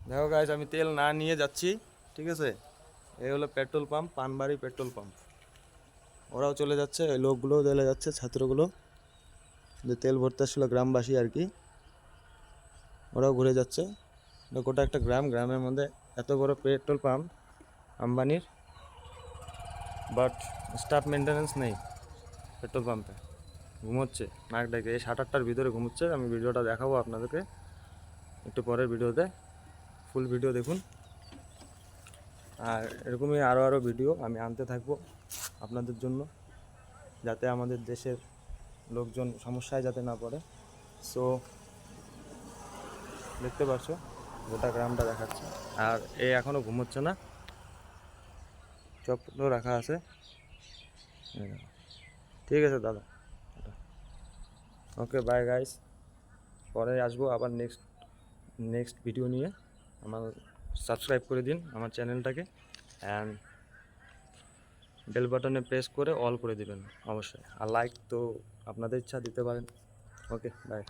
দেখো গাইস, আমি তেল না নিয়ে যাচ্ছি, ঠিক আছে। এই হলো petrol pump, Panbari petrol pump. ওরাও চলে যাচ্ছে, ওই লোকগুলোও চলে যাচ্ছে, ছাত্রগুলো যে তেল ভরতে আসছিল, গ্রামবাসী আর কি, ওরাও ঘুরে যাচ্ছে। গোটা একটা গ্রাম, গ্রামের মধ্যে এত বড় পেট্রোল পাম্প আম্বানির, বাট স্টাফ মেনটেন্যান্স নেই পেট্রোল পাম্পে। ঘুমোচ্ছে নাক ডেকে, এই 7-8টার ভিতরে ঘুমোচ্ছে। আমি ভিডিওটা দেখাবো আপনাদেরকে একটু পরের ভিডিওতে, ফুল ভিডিও দেখুন। আর এরকমই আরও ভিডিও আমি আনতে থাকবো আপনাদের জন্য, যাতে আমাদের দেশের লোকজন সমস্যায় যাতে না পড়ে। সো দেখতে পাচ্ছ গোটা গ্রামটা দেখাচ্ছে। আর এ এখনও ঘুমোচ্ছে না, চপ্পলও রাখা আছে। ঠিক আছে দাদা, ওকে বাই গাইস। পরে আসবো আবার নেক্সট ভিডিও নিয়ে। আমার সাবস্ক্রাইব করে দিন আমার চ্যানেলটাকে, অ্যান্ড বেল বাটনে প্রেস করে অল করে দিবেন অবশ্যই। আর লাইক তো আপনাদের ইচ্ছা, দিতে পারেন। Okay bye.